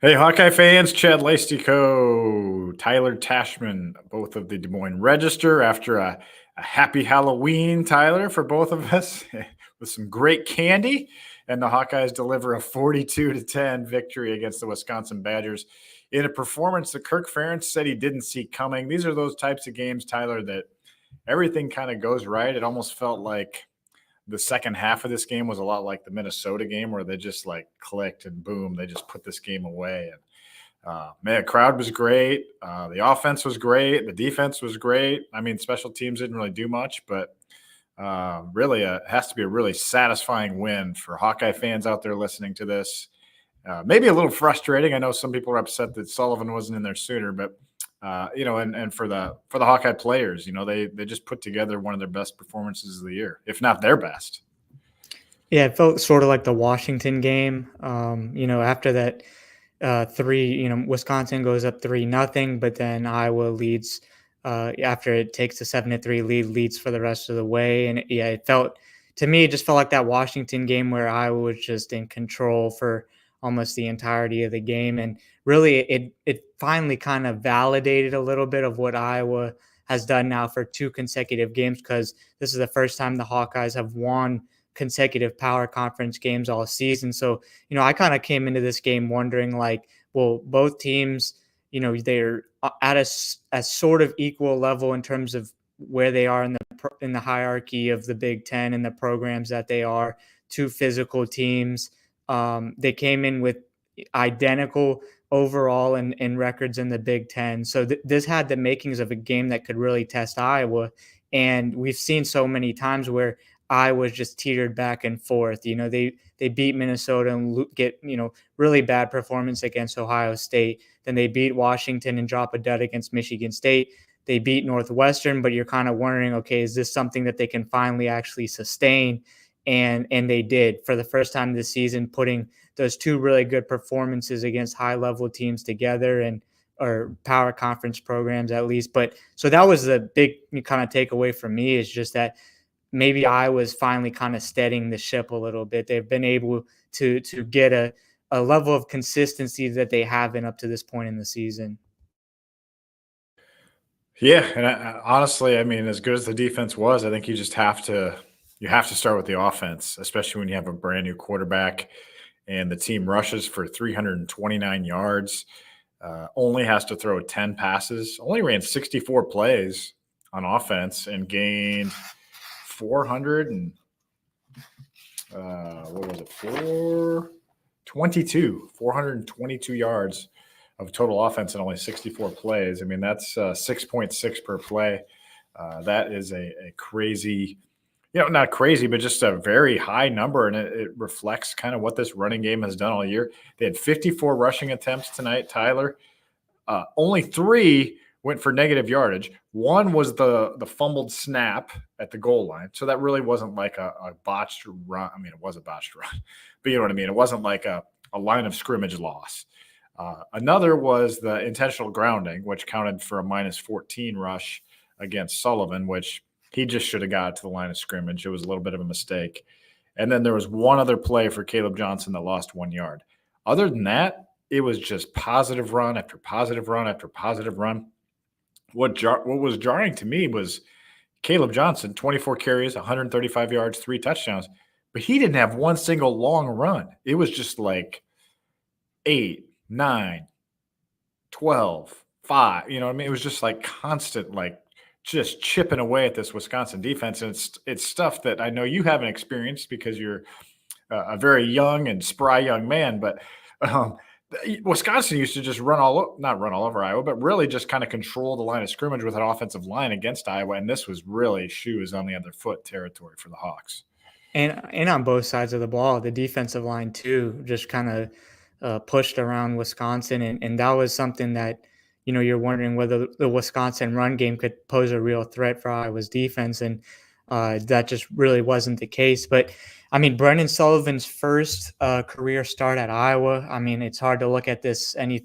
Hey, Hawkeye fans, Chad Leistikow, Tyler Tachman, both of the Des Moines Register after a happy Halloween, Tyler, for both of us with some great candy. And the Hawkeyes deliver a 42-10 victory against the Wisconsin Badgers in a performance that Kirk Ferentz said he didn't see coming. These are those types of games, Tyler, that everything kind of goes right. It almost felt like the second half of this game was a lot like the Minnesota game where they just like clicked and boom, they just put this game away. And man, the crowd was great. The offense was great. The defense was great. I mean, special teams didn't really do much, but really it has to be a really satisfying win for Hawkeye fans out there listening to this. Maybe a little frustrating. I know some people are upset that Sullivan wasn't in there sooner, but and for the Hawkeye players, they just put together one of their best performances of the year, if not their best. Yeah, it felt sort of like the Washington game. After that Wisconsin goes up 3-0, but then Iowa leads after it takes the 7-3 lead, leads for the rest of the way. And it felt to me, it just felt like that Washington game where Iowa was just in control for almost the entirety of the game. And really it finally kind of validated a little bit of what Iowa has done now for 2 consecutive games, because this is the first time the Hawkeyes have won consecutive power conference games all season. So, I kind of came into this game wondering well, both teams, they're at a sort of equal level in terms of where they are in the hierarchy of the Big Ten and the programs that they are. 2 physical teams. They came in with identical overall in records in the Big Ten. So this had the makings of a game that could really test Iowa. And we've seen so many times where Iowa's just teetered back and forth. They beat Minnesota and get, really bad performance against Ohio State. Then they beat Washington and drop a dud against Michigan State. They beat Northwestern, but you're kind of wondering, okay, is this something that they can finally actually sustain? And they did for the first time this season, putting those 2 really good performances against high-level teams together or power conference programs at least. But so that was the big kind of takeaway for me, is just that maybe Iowa's finally kind of steadying the ship a little bit. They've been able to get a level of consistency that they haven't up to this point in the season. Yeah, and honestly, I mean, as good as the defense was, I think you have to start with the offense, especially when you have a brand new quarterback and the team rushes for 329 yards, only has to throw 10 passes, only ran 64 plays on offense and gained 400 and what was it? 422 yards of total offense and only 64 plays. I mean, that's 6.6 per play. That is a crazy, not crazy, but just a very high number. And it reflects kind of what this running game has done all year. They had 54 rushing attempts tonight, Tyler. Only 3 went for negative yardage. 1 was the fumbled snap at the goal line. So that really wasn't like a botched run. I mean, it was a botched run, but you know what I mean? It wasn't like a line of scrimmage loss. Another was the intentional grounding, which counted for a -14 rush against Sullivan, which he just should have got to the line of scrimmage. It was a little bit of a mistake. And then there was one other play for Caleb Johnson that lost 1 yard. Other than that, it was just positive run after positive run after positive run. What was jarring to me was Caleb Johnson, 24 carries, 135 yards, 3 touchdowns, but he didn't have one single long run. It was just like 8, 9, 12, 5. You know what I mean? It was just like constant, like just chipping away at this Wisconsin defense. And it's stuff that I know you haven't experienced because you're a very young and spry young man, but Wisconsin used to just not run all over Iowa, but really just kind of control the line of scrimmage with an offensive line against Iowa. And this was really shoes on the other foot territory for the Hawks. And on both sides of the ball, the defensive line too, just kind of pushed around Wisconsin. And that was something that, you're wondering whether the Wisconsin run game could pose a real threat for Iowa's defense. And that just really wasn't the case. But I mean, Brendan Sullivan's first career start at Iowa. I mean, it's hard to look at this any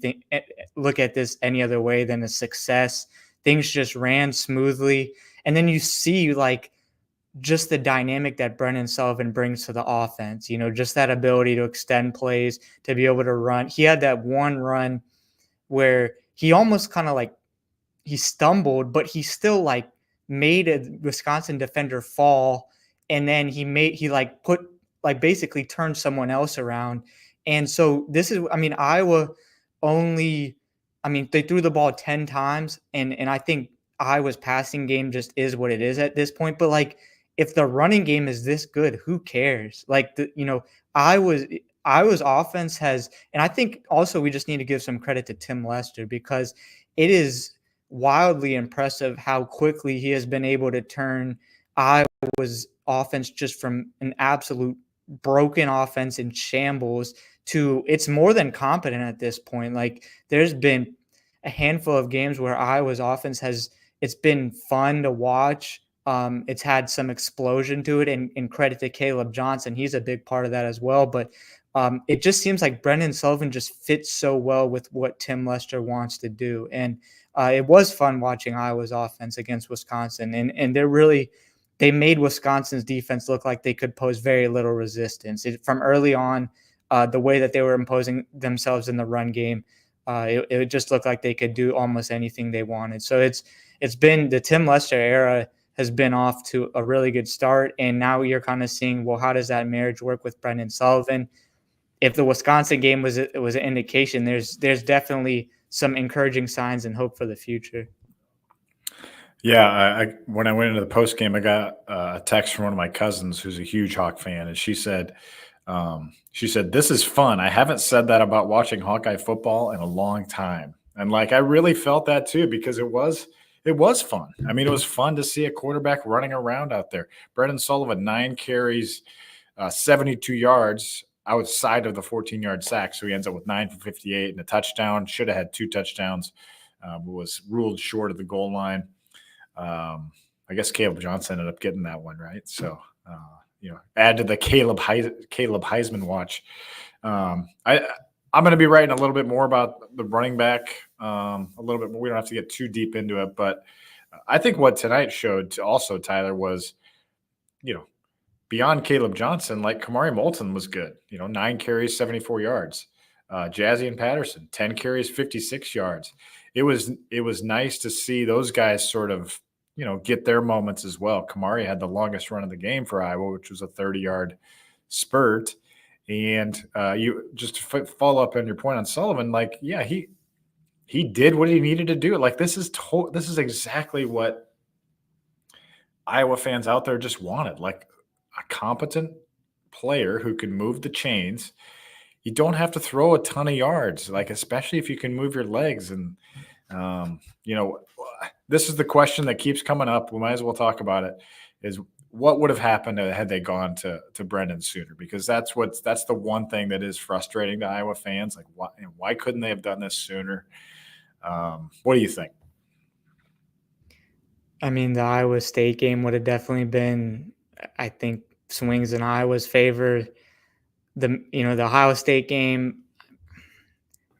other way than a success. Things just ran smoothly, and then you see just the dynamic that Brendan Sullivan brings to the offense, just that ability to extend plays, to be able to run. He had that one run where he almost kind of like he stumbled, but he still like made a Wisconsin defender fall. And then he like put like basically turned someone else around. And so Iowa only, they threw the ball 10 times. And I think Iowa's passing game just is what it is at this point. But like, if the running game is this good, who cares? Like Iowa's offense has, and I think also we just need to give some credit to Tim Lester, because it is wildly impressive how quickly he has been able to turn Iowa's offense just from an absolute broken offense in shambles to it's more than competent at this point. Like, there's been a handful of games where Iowa's offense it's been fun to watch. It's had some explosion to it, and credit to Caleb Johnson. He's a big part of that as well. But it just seems like Brendan Sullivan just fits so well with what Tim Lester wants to do. And it was fun watching Iowa's offense against Wisconsin. And they made Wisconsin's defense look like they could pose very little resistance. From early on, the way that they were imposing themselves in the run game, it just looked like they could do almost anything they wanted. So it's been the Tim Lester era has been off to a really good start. And now you're kind of seeing, well, how does that marriage work with Brendan Sullivan? If the Wisconsin game was an indication, there's definitely some encouraging signs and hope for the future. Yeah, when I went into the post game, I got a text from one of my cousins who's a huge Hawk fan, and she said, "This is fun. I haven't said that about watching Hawkeye football in a long time." And like, I really felt that too, because it was fun. I mean, it was fun to see a quarterback running around out there. Brendan Sullivan, 9 carries, 72 yards outside of the 14-yard sack. So he ends up with 9 for 58 and a touchdown. Should have had 2 touchdowns, but was ruled short of the goal line. I guess Caleb Johnson ended up getting that one, right? So, add to the Caleb Heisman watch. I'm going to be writing a little bit more about the running back, a little bit more. We don't have to get too deep into it, but I think what tonight showed to also, Tyler, was, beyond Caleb Johnson, like Kamari Moulton was good. 9 carries, 74 yards. Jazzy and Patterson, 10 carries, 56 yards. It was nice to see those guys sort of, get their moments as well. Kamari had the longest run of the game for Iowa, which was a 30-yard spurt. And you just to follow up on your point on Sullivan, like, yeah, he did what he needed to do. Like, this is exactly what Iowa fans out there just wanted, like a competent player who can move the chains. You don't have to throw a ton of yards, like, especially if you can move your legs. And this is the question that keeps coming up. We might as well talk about it. Is what would have happened had they gone to Brendan sooner? Because that's the one thing that is frustrating to Iowa fans. Like, why couldn't they have done this sooner? What do you think? I mean, the Iowa State game would have definitely been, I think, swings in Iowa's favor. The Ohio State game,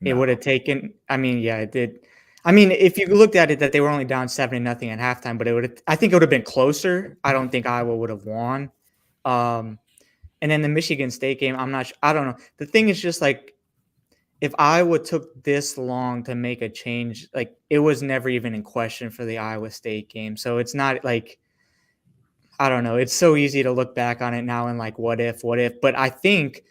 it would have taken. I mean, yeah, it did. I mean, if you looked at it, that they were only down 7-0 at halftime, but I think it would have been closer. I don't think Iowa would have won. And then the Michigan State game, I'm not sure. I don't know. The thing is just like, if Iowa took this long to make a change, like, it was never even in question for the Iowa State game. So it's not like, I don't know. It's so easy to look back on it now and like, what if? But I think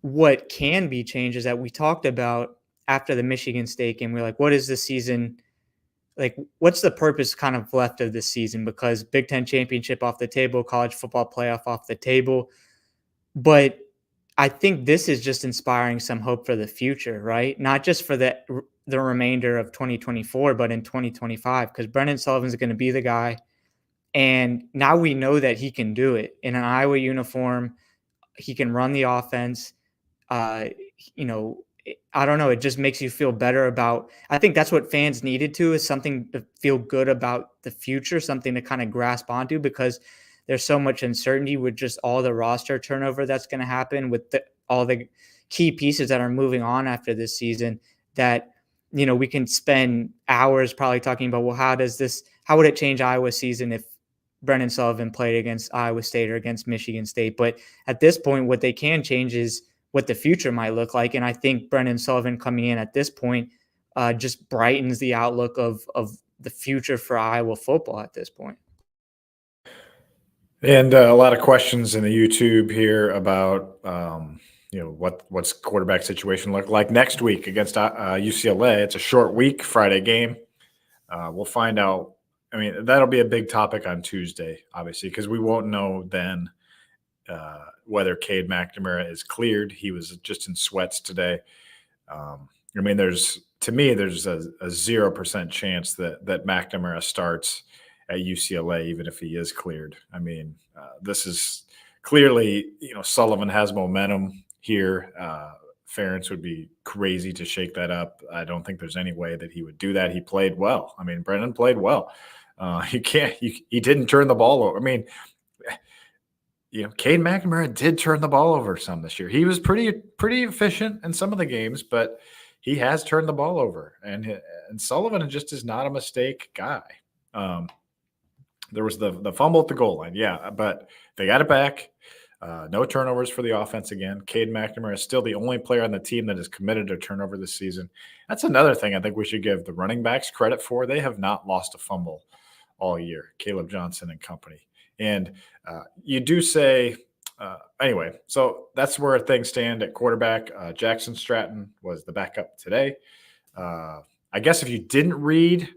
what can be changed is that we talked about after the Michigan State game. We're like, what is the season? Like, what's the purpose kind of left of this season? Because Big Ten championship off the table, college football playoff off the table. But I think this is just inspiring some hope for the future, right? Not just for the remainder of 2024, but in 2025, because Brendan Sullivan's going to be the guy. And now we know that he can do it in an Iowa uniform. He can run the offense. I don't know. It just makes you feel better about, I think that's what fans needed is something to feel good about the future, something to kind of grasp onto, because there's so much uncertainty with just all the roster turnover that's going to happen with all the key pieces that are moving on after this season, that, we can spend hours probably talking about, well, how would it change Iowa's season if Brendan Sullivan played against Iowa State or against Michigan State. But at this point, what they can change is what the future might look like. And I think Brendan Sullivan coming in at this point just brightens the outlook of the future for Iowa football at this point. And a lot of questions in the YouTube here about what's quarterback situation look like next week against UCLA. It's a short week, Friday game. We'll find out. I mean, that'll be a big topic on Tuesday, obviously, because we won't know then whether Cade McNamara is cleared. He was just in sweats today. I mean, there's a 0% chance that McNamara starts at UCLA, even if he is cleared. I mean, this is clearly, Sullivan has momentum here. Ferentz would be crazy to shake that up. I don't think there's any way that he would do that. He played well. I mean, Brendan played well. He didn't turn the ball over. I mean, Cade McNamara did turn the ball over some this year. He was pretty efficient in some of the games, but he has turned the ball over. And Sullivan just is not a mistake guy. There was the fumble at the goal line, yeah, but they got it back. No turnovers for the offense again. Cade McNamara is still the only player on the team that is committed to turnover this season. That's another thing I think we should give the running backs credit for. They have not lost a fumble all year, Caleb Johnson and company. And you do say anyway, so that's where things stand at quarterback. Jackson Stratton was the backup today. I guess if you didn't read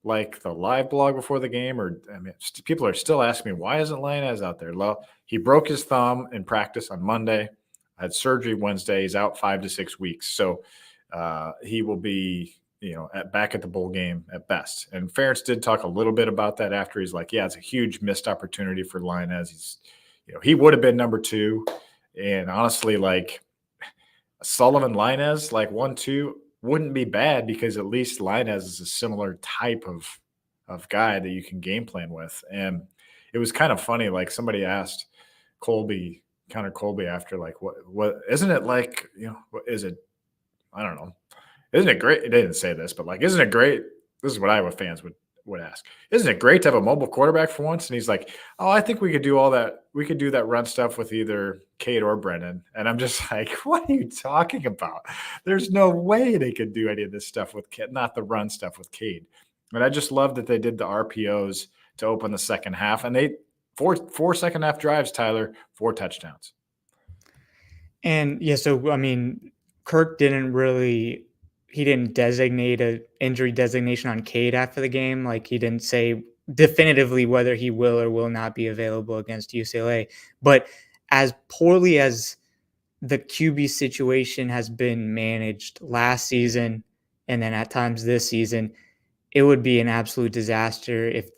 like the live blog before the game, or I mean, people are still asking me, why isn't Lainez out there? Well, he broke his thumb in practice on Monday, had surgery Wednesday. He's out 5 to 6 weeks. So he will be, back at the bowl game at best. And Ferentz did talk a little bit about that after. He's like, yeah, it's a huge missed opportunity for Lainez. He's, he would have been number 2. And honestly, like Sullivan Lainez, like 1-2, wouldn't be bad, because at least Lainez is a similar type of guy that you can game plan with. And it was kind of funny. Like somebody asked Connor Colby after, like, what isn't it like, what is it? I don't know. Isn't it great? They didn't say this, but like, isn't it great? This is what Iowa fans would ask. Isn't it great to have a mobile quarterback for once? And he's like, oh, I think we could do all that. We could do that run stuff with either Cade or Brendan. And I'm just like, what are you talking about? There's no way they could do any of this stuff with Cade, not the run stuff with Cade. And I just love that they did the RPOs to open the second half. And they four second half drives, Tyler, 4 touchdowns. And yeah, so I mean, Kirk he didn't designate an injury designation on Cade after the game. Like, he didn't say definitively whether he will or will not be available against UCLA. But as poorly as the QB situation has been managed last season and then at times this season, it would be an absolute disaster if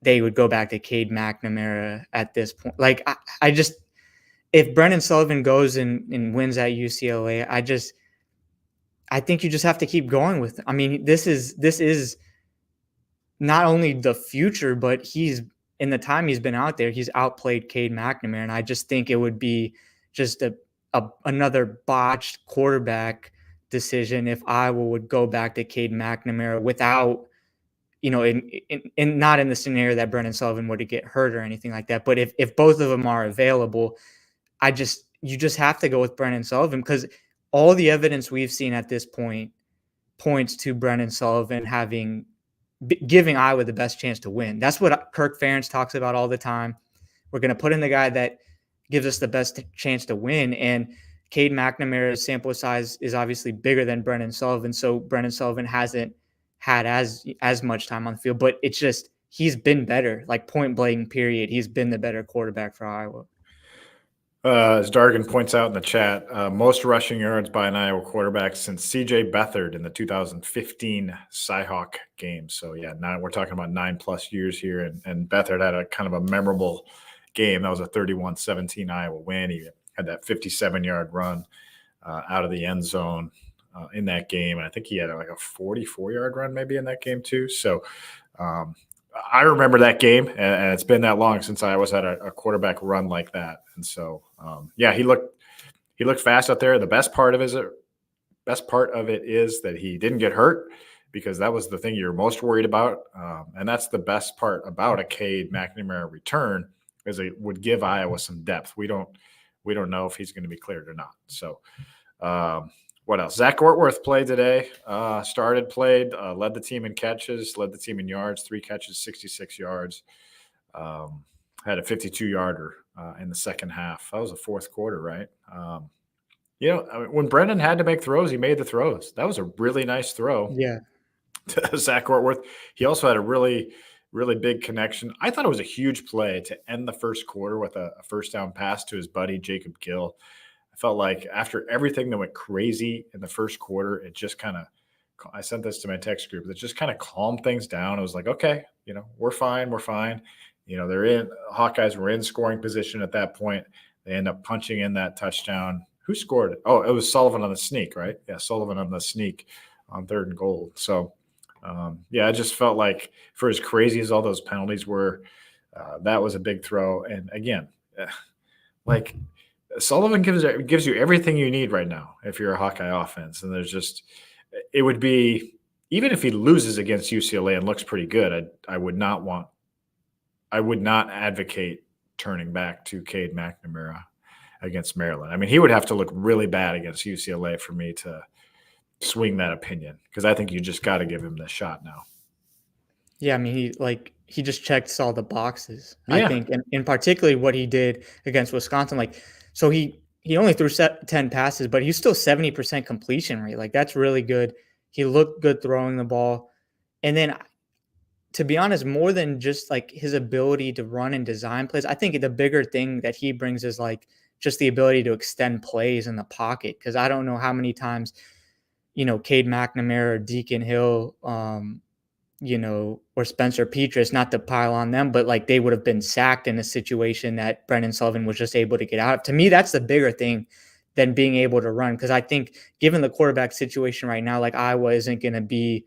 they would go back to Cade McNamara at this point. Like, I just, if Brendan Sullivan goes and wins at UCLA, I think you just have to keep going with it. I mean, this is not only the future, but in the time he's been out there, he's outplayed Cade McNamara. And I just think it would be just another botched quarterback decision if Iowa would go back to Cade McNamara without, not in the scenario that Brendan Sullivan would get hurt or anything like that. But if both of them are available, you just have to go with Brendan Sullivan, because all the evidence we've seen at this point points to Brendan Sullivan giving Iowa the best chance to win. That's what Kirk Ferentz talks about all the time. We're going to put in the guy that gives us the best chance to win. And Cade McNamara's sample size is obviously bigger than Brendan Sullivan. So Brendan Sullivan hasn't had as much time on the field, but it's just, he's been better, like point blank period. He's been the better quarterback for Iowa. As Dargan points out in the chat, most rushing yards by an Iowa quarterback since C.J. Beathard in the 2015 Cyhawk game. So, yeah, we're talking about 9+ years here. And Beathard had a kind of a memorable game. That was a 31-17 Iowa win. He had that 57-yard run out of the end zone in that game. And I think he had like a 44-yard run maybe in that game too. So, I remember that game, and it's been that long since I was at a quarterback run like that. And so, yeah, he looked fast out there. The best part of it is that he didn't get hurt. because that was the thing you're most worried about. And that's the best part about a Cade McNamara return, is it would give Iowa some depth. We don't know if he's going to be cleared or not. So what else? Zach Ortworth played today, played, led the team in catches, led the team in yards, 3 catches, 66 yards. Had a 52-yarder in the second half. That was the fourth quarter, right? When Brendan had to make throws, he made the throws. That was a really nice throw. Yeah. To Zach Ortworth. He also had a really, really big connection. I thought it was a huge play to end the first quarter with a first down pass to his buddy, Jacob Gill. I felt like after everything that went crazy in the first quarter, it just kind of – I sent this to my text group. It just kind of calmed things down. It was like, okay, we're fine. They're in – Hawkeyes were in scoring position at that point. They end up punching in that touchdown. Who scored it? Oh, it was Sullivan on the sneak, right? Yeah, Sullivan on the sneak on 3rd and goal. So – I just felt like, for as crazy as all those penalties were, that was a big throw. And again, like Sullivan gives you everything you need right now if you're a Hawkeye offense. And it would be, even if he loses against UCLA and looks pretty good, I would not advocate turning back to Cade McNamara against Maryland. I mean, he would have to look really bad against UCLA for me to swing that opinion, because I think you just got to give him the shot now. Yeah, I mean, he just checked all the boxes. Yeah. I think, and particularly what he did against Wisconsin. So he only threw 10 passes, but he's still 70% completion rate. Like, that's really good. He looked good throwing the ball. And then, to be honest, more than just like his ability to run and design plays, I think the bigger thing that he brings is like just the ability to extend plays in the pocket. Because I don't know how many times Cade McNamara or Deacon Hill, or Spencer Petras, not to pile on them, but like they would have been sacked in a situation that Brendan Sullivan was just able to get out of. To me, that's the bigger thing than being able to run. Because I think given the quarterback situation right now, like Iowa isn't going to be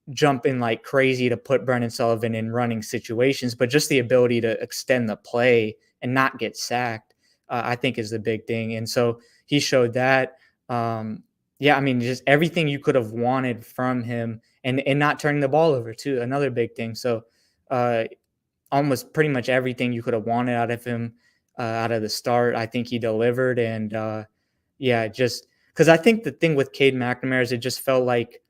jumping like crazy to put Brendan Sullivan in running situations, but just the ability to extend the play and not get sacked, I think is the big thing. And so he showed that. I mean, just everything you could have wanted from him, and not turning the ball over too, another big thing. So almost pretty much everything you could have wanted out of him out of the start, I think he delivered. And just because I think the thing with Cade McNamara is it just felt like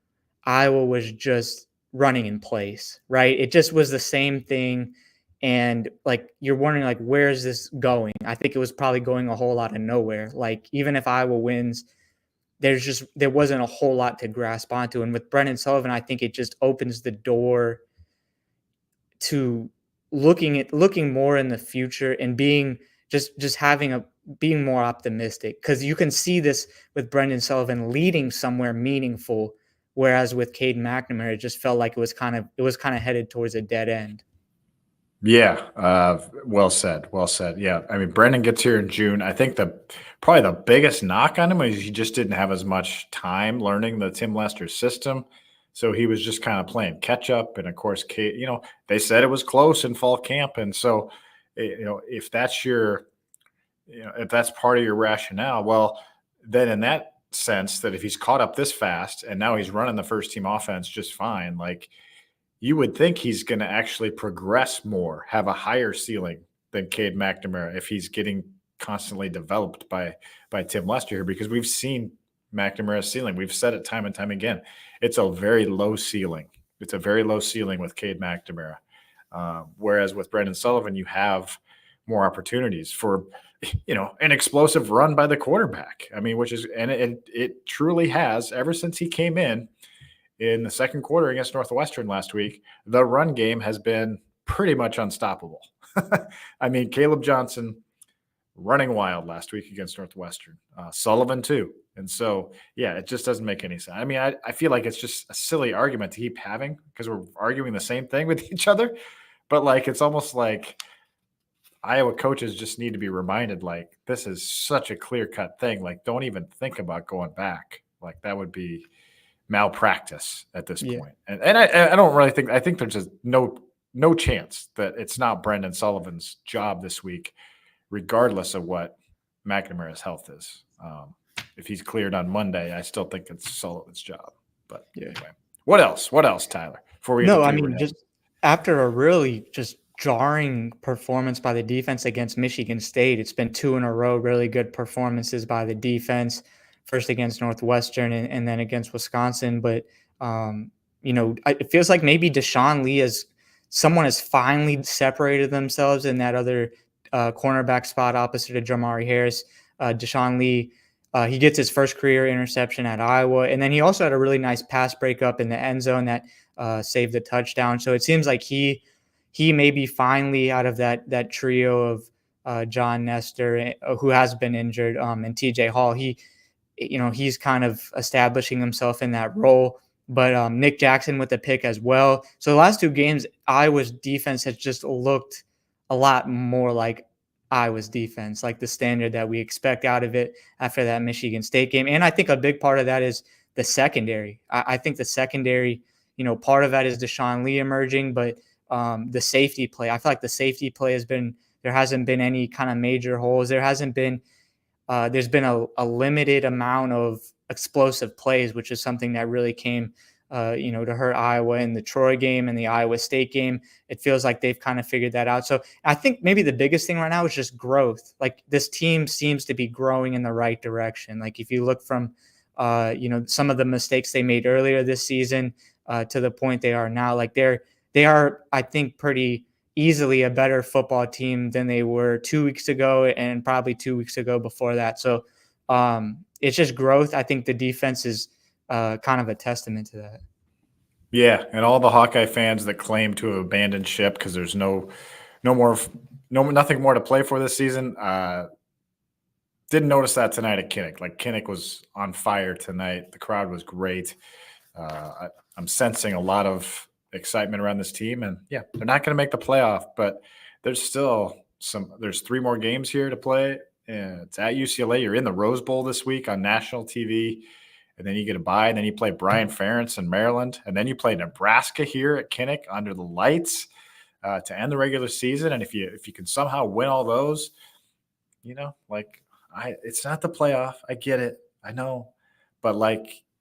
Iowa was just running in place, right? It just was the same thing. And like, you're wondering, like, where is this going? I think it was probably going a whole lot of nowhere. Like, even if Iowa wins, there wasn't a whole lot to grasp onto. And with Brendan Sullivan, I think it just opens the door to looking more in the future and being being more optimistic, because you can see this with Brendan Sullivan leading somewhere meaningful, whereas with Cade McNamara, it just felt like it was kind of headed towards a dead end. Yeah, well said. Yeah, I mean, Brendan gets here in June. I think probably the biggest knock on him is he just didn't have as much time learning the Tim Lester system, so he was just kind of playing catch up. And of course, they said it was close in fall camp, and so if that's if that's part of your rationale, well, then in that sense, that if he's caught up this fast and now he's running the first team offense just fine, like, you would think he's going to actually progress more, have a higher ceiling than Cade McNamara if he's getting constantly developed by Tim Lester here, because we've seen McNamara's ceiling. We've said it time and time again. It's a very low ceiling. It's a very low ceiling with Cade McNamara. Whereas with Brendan Sullivan, you have more opportunities for, an explosive run by the quarterback. I mean, it truly has ever since he came in the second quarter against Northwestern last week. The run game has been pretty much unstoppable. I mean, Caleb Johnson running wild last week against Northwestern, Sullivan too. And so, yeah, it just doesn't make any sense. I mean, I feel like it's just a silly argument to keep having because we're arguing the same thing with each other. But like, it's almost like Iowa coaches just need to be reminded, like, this is such a clear-cut thing. Like, don't even think about going back. Like, that would be malpractice at this point. And I don't really think – I think there's just no chance that it's not Brendan Sullivan's job this week, regardless of what McNamara's health is. If he's cleared on Monday, I still think it's Sullivan's job. But anyway, What else? What else, Tyler? Before we get to No, I three-word mean, headlines. just after a really just jarring performance by the defense against Michigan State, it's been 2 in a row, really good performances by the defense, first against Northwestern and then against Wisconsin. But, it feels like maybe Deshaun Lee someone has finally separated themselves in that other cornerback spot opposite of Jamari Harris. Deshaun Lee, he gets his first career interception at Iowa. And then he also had a really nice pass breakup in the end zone that saved the touchdown. So it seems like he may be finally out of that trio of John Nestor, who has been injured, and TJ Hall. He's kind of establishing himself in that role. But Nick Jackson with the pick as well. So the last 2 games, Iowa's defense has just looked a lot more like Iowa's defense, like the standard that we expect out of it after that Michigan State game. And I think a big part of that is the secondary. I think the secondary, part of that is Deshaun Lee emerging, but the safety play, I feel like the safety play there hasn't been any kind of major holes. There's been a limited amount of explosive plays, which is something that really came, to hurt Iowa in the Troy game and the Iowa State game. It feels like they've kind of figured that out. So I think maybe the biggest thing right now is just growth. Like this team seems to be growing in the right direction. Like if you look from, some of the mistakes they made earlier this season to the point they are now, like they are, I think, pretty easily a better football team than they were 2 weeks ago and probably 2 weeks ago before that. So it's just growth. I think the defense is kind of a testament to that. Yeah, and all the Hawkeye fans that claim to have abandoned ship because there's nothing more to play for this season. Didn't notice that tonight at Kinnick. Like Kinnick was on fire tonight. The crowd was great. I'm sensing a lot of excitement around this team, and yeah, they're not going to make the playoff, but there's still there's 3 more games here to play. And it's at UCLA. You're in the Rose Bowl this week on national TV, and then you get a bye, and then you play Brian Ferentz in Maryland, and then you play Nebraska here at Kinnick under the lights to end the regular season. And if you can somehow win all those, it's not the playoff. I get it. I know, but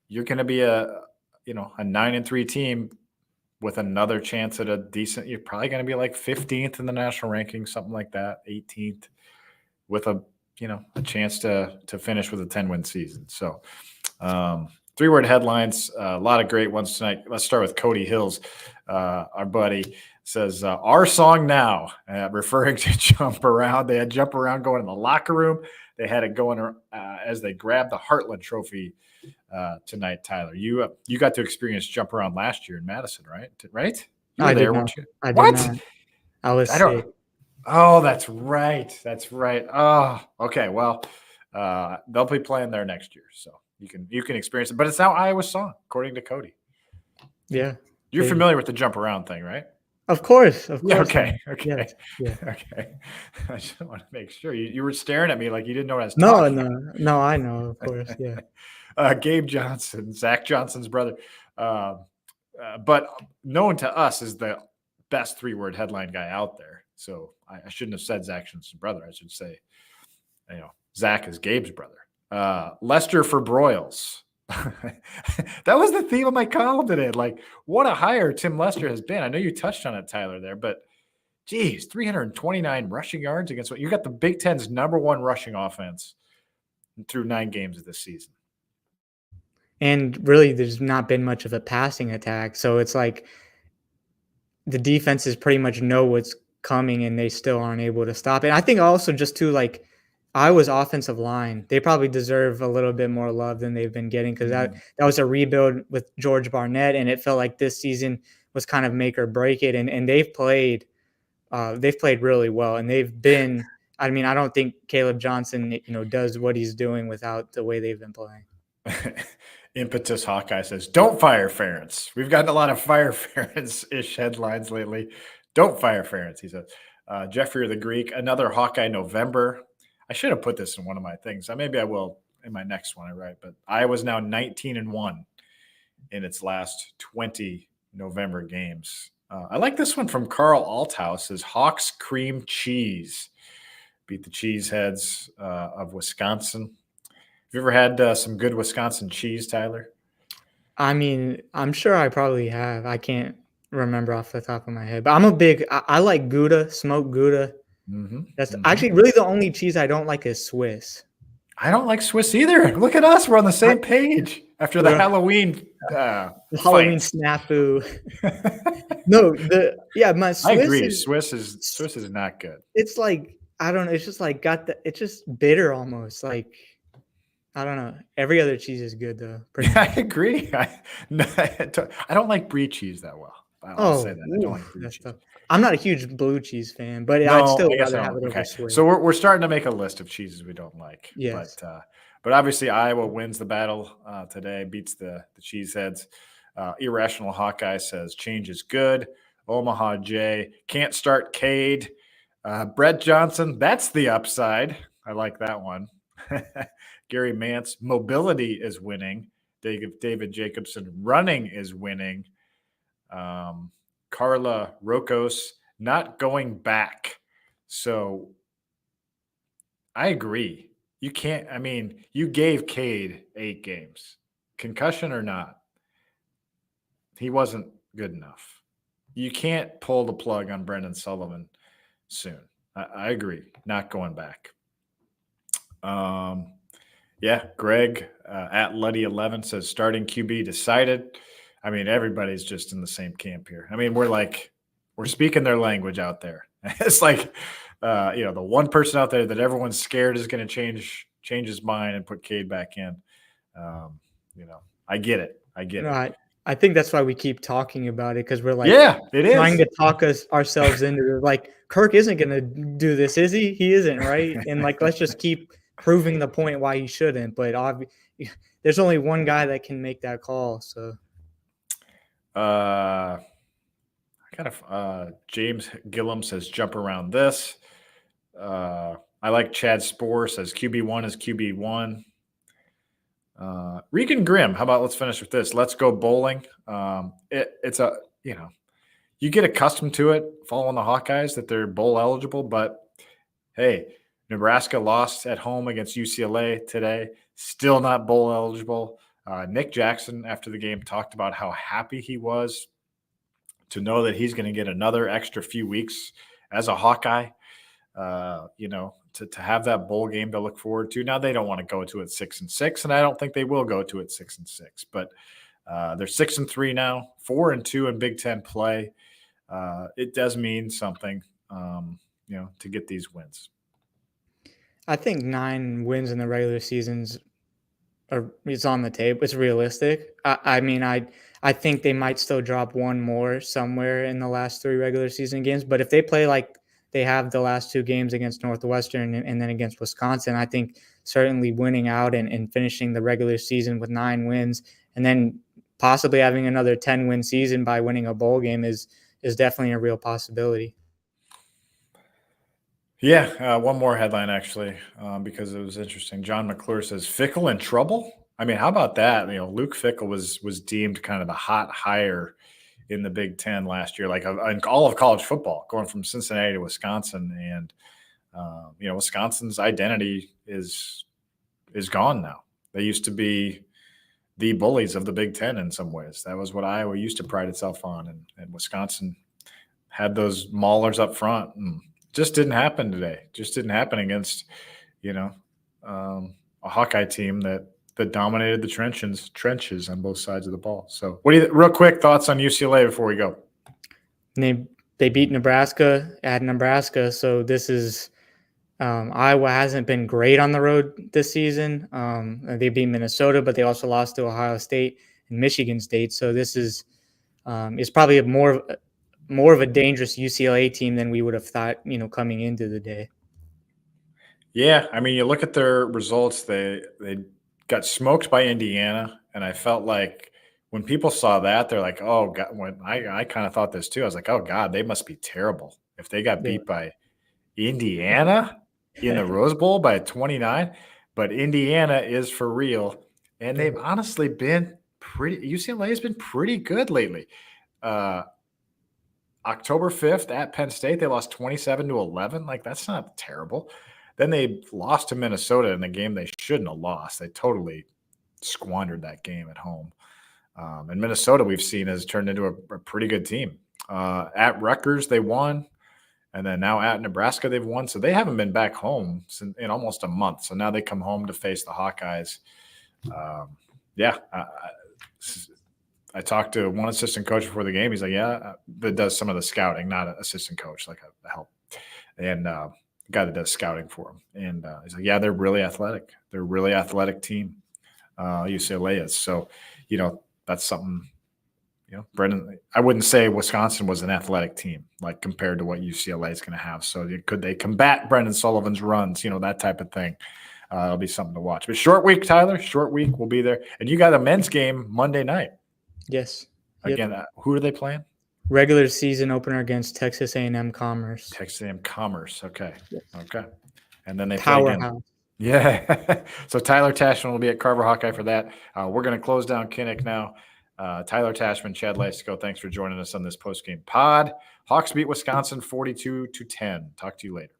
you're going to be a 9-3 team with another chance at a decent. You're probably going to be like 15th in the national ranking, something like that, 18th, with a chance to finish with a 10-win season. So 3-word headlines, a lot of great ones tonight. Let's start with Cody Hills, our buddy. Says, our song now, referring to Jump Around. They had Jump Around going in the locker room. They had it going as they grabbed the Heartland Trophy tonight, Tyler. You got to experience Jump Around last year in Madison, right? Right? You were I there, did not. weren't you? I What? did not. I was I don't. sick. Oh, that's right. That's right. Oh, okay. Well, they'll be playing there next year, so you can experience it. But it's now Iowa's song, according to Cody. Yeah. You're familiar with the Jump Around thing, right? Of course. Yeah, okay. Yes. Yeah. Okay. I just want to make sure you were staring at me like you didn't know what I was talking about. No, I know, of course. Yeah. Gabe Johnson, Zach Johnson's brother, but known to us as the best 3-word headline guy out there. So I shouldn't have said Zach Johnson's brother. I should say, Zach is Gabe's brother. Lester for Broyles. That was the theme of my column today. Like, what a hire Tim Lester has been. I know you touched on it, Tyler, there, but geez, 329 rushing yards against what you got the Big Ten's #1 rushing offense through 9 games of this season. And really, there's not been much of a passing attack. So it's like the defenses pretty much know what's coming and they still aren't able to stop it. And I think also just too, like Iowa's offensive line, they probably deserve a little bit more love than they've been getting because that was a rebuild with George Barnett, and it felt like this season was kind of make or break it. And they've played really well, and they've been. I mean, I don't think Caleb Johnson, does what he's doing without the way they've been playing. Impetus Hawkeye says, don't fire Ferentz. We've gotten a lot of fire Ferentz-ish headlines lately. Don't fire Ferentz, he says. Jeffrey the Greek, another Hawkeye November. I should have put this in one of my things. Maybe I will in my next one, right? But Iowa's now 19-1 in its last 20 November games. I like this one from Carl Althouse. Says Hawks cream cheese. Beat the Cheeseheads of Wisconsin. Have you ever had some good Wisconsin cheese, Tyler? I mean, I'm sure I probably have. I can't remember off the top of my head, but I'm a big I like Gouda, smoked Gouda. Hmm. That's Hmm. actually really the only cheese I don't like is Swiss. I don't like Swiss either. Look at us. We're on the I same page after the we're Halloween the Halloween fights. snafu. No, my I Swiss agree. is Swiss is not good. it's like I don't know, it's just like it's just bitter almost. Like I don't know. Every other cheese is good though, pretty Yeah, I much. agree. No, I don't like brie cheese that well. I'll say Oh, that. I don't like oof, brie that's cheese. tough. I'm not a huge blue cheese fan, but I'd No, still I guess I rather have don't. it over Okay, Swiss. so we're starting to make a list of cheeses we don't like, Yes. but obviously Iowa wins the battle today, beats the cheeseheads. Irrational Hawkeye says change is good. Omaha J can't start Cade. Brett Johnson, that's the upside. I like that one. Gary Mance, mobility is winning. David Jacobson, running is winning. Carla Rokos, not going back. So I agree. You can't, I mean, you gave Cade 8 games, concussion or not. He wasn't good enough. You can't pull the plug on Brendan Sullivan soon. I agree. Not going back. Um, yeah, Greg at Luddy11 says starting QB decided. I mean, everybody's just in the same camp here. I mean, we're speaking their language out there. It's like, the one person out there that everyone's scared is going to change his mind and put Cade back in. Um, I get it. I get it. Right. I think that's why we keep talking about it because we're like Yeah, it trying is. to talk ourselves into it. Like Kirk isn't going to do this, is he? He isn't, right? And like let's just keep proving the point why he shouldn't. But there's only one guy that can make that call. So I James Gillum says jump around this. I like Chad Spoor says QB1 is QB1. Regan Grimm, how about let's finish with this? Let's go bowling. It's you get accustomed to it following the Hawkeyes that they're bowl eligible, but hey, Nebraska lost at home against UCLA today, still not bowl eligible. Nick Jackson, after the game, talked about how happy he was to know that he's going to get another extra few weeks as a Hawkeye. To have that bowl game to look forward to. Now they don't want to go to it 6-6, and I don't think they will go to it 6-6. But they're 6-3 now, 4-2 in Big Ten play. It does mean something, to get these wins. I think 9 wins in the regular seasons it's on the table. It's realistic. I mean, I think they might still drop one more somewhere in the last 3 regular season games. But if they play like they have the last 2 games against Northwestern and then against Wisconsin, I think certainly winning out and finishing the regular season with 9 wins and then possibly having another 10-win season by winning a bowl game is definitely a real possibility. Yeah, one more headline actually, because it was interesting. John McClure says Fickle in trouble. I mean, how about that? Luke Fickle was deemed kind of the hot hire in the Big Ten last year, like in all of college football, going from Cincinnati to Wisconsin, and Wisconsin's identity is gone now. They used to be the bullies of the Big Ten in some ways. That was what Iowa used to pride itself on, and Wisconsin had those maulers up front, and just didn't happen today. Just didn't happen against, a Hawkeye team that dominated the trenches on both sides of the ball. So, what do you real quick thoughts on UCLA before we go? They beat Nebraska at Nebraska, so this is Iowa hasn't been great on the road this season. They beat Minnesota, but they also lost to Ohio State and Michigan State. So this is probably more of a dangerous UCLA team than we would have thought, coming into the day. Yeah, I mean, you look at their results; they got smoked by Indiana, and I felt like when people saw that, they're like, "Oh God!" When I kind of thought this too, I was like, "Oh God, they must be terrible if they got beat by Indiana in the Rose Bowl by 29." But Indiana is for real, and they've honestly been pretty. UCLA has been pretty good lately. October 5th at Penn State, they lost 27-11. Like, that's not terrible. Then they lost to Minnesota in a game they shouldn't have lost. They totally squandered that game at home. And Minnesota, we've seen, has turned into a pretty good team. At Rutgers, they won. And then now at Nebraska, they've won. So they haven't been back home in almost a month. So now they come home to face the Hawkeyes. I talked to one assistant coach before the game. He's like, yeah, that does some of the scouting, not an assistant coach, like a help. And the guy that does scouting for him. And he's like, yeah, they're really athletic. They're a really athletic team. UCLA is. So, that's something. Brendan, I wouldn't say Wisconsin was an athletic team, like compared to what UCLA is going to have. So could they combat Brendan Sullivan's runs, that type of thing? It'll be something to watch. But short week, Tyler, short week. We'll be there. And you got a men's game Monday night. Yes. Again, who are they playing? Regular season opener against Texas A&M Commerce. Texas A&M Commerce. Okay. Yes. Okay. And then they Powerhouse. play again. Yeah. So Tyler Tachman will be at Carver Hawkeye for that. We're going to close down Kinnick now. Tyler Tachman, Chad Leistikow, thanks for joining us on this postgame pod. Hawks beat Wisconsin 42-10. Talk to you later.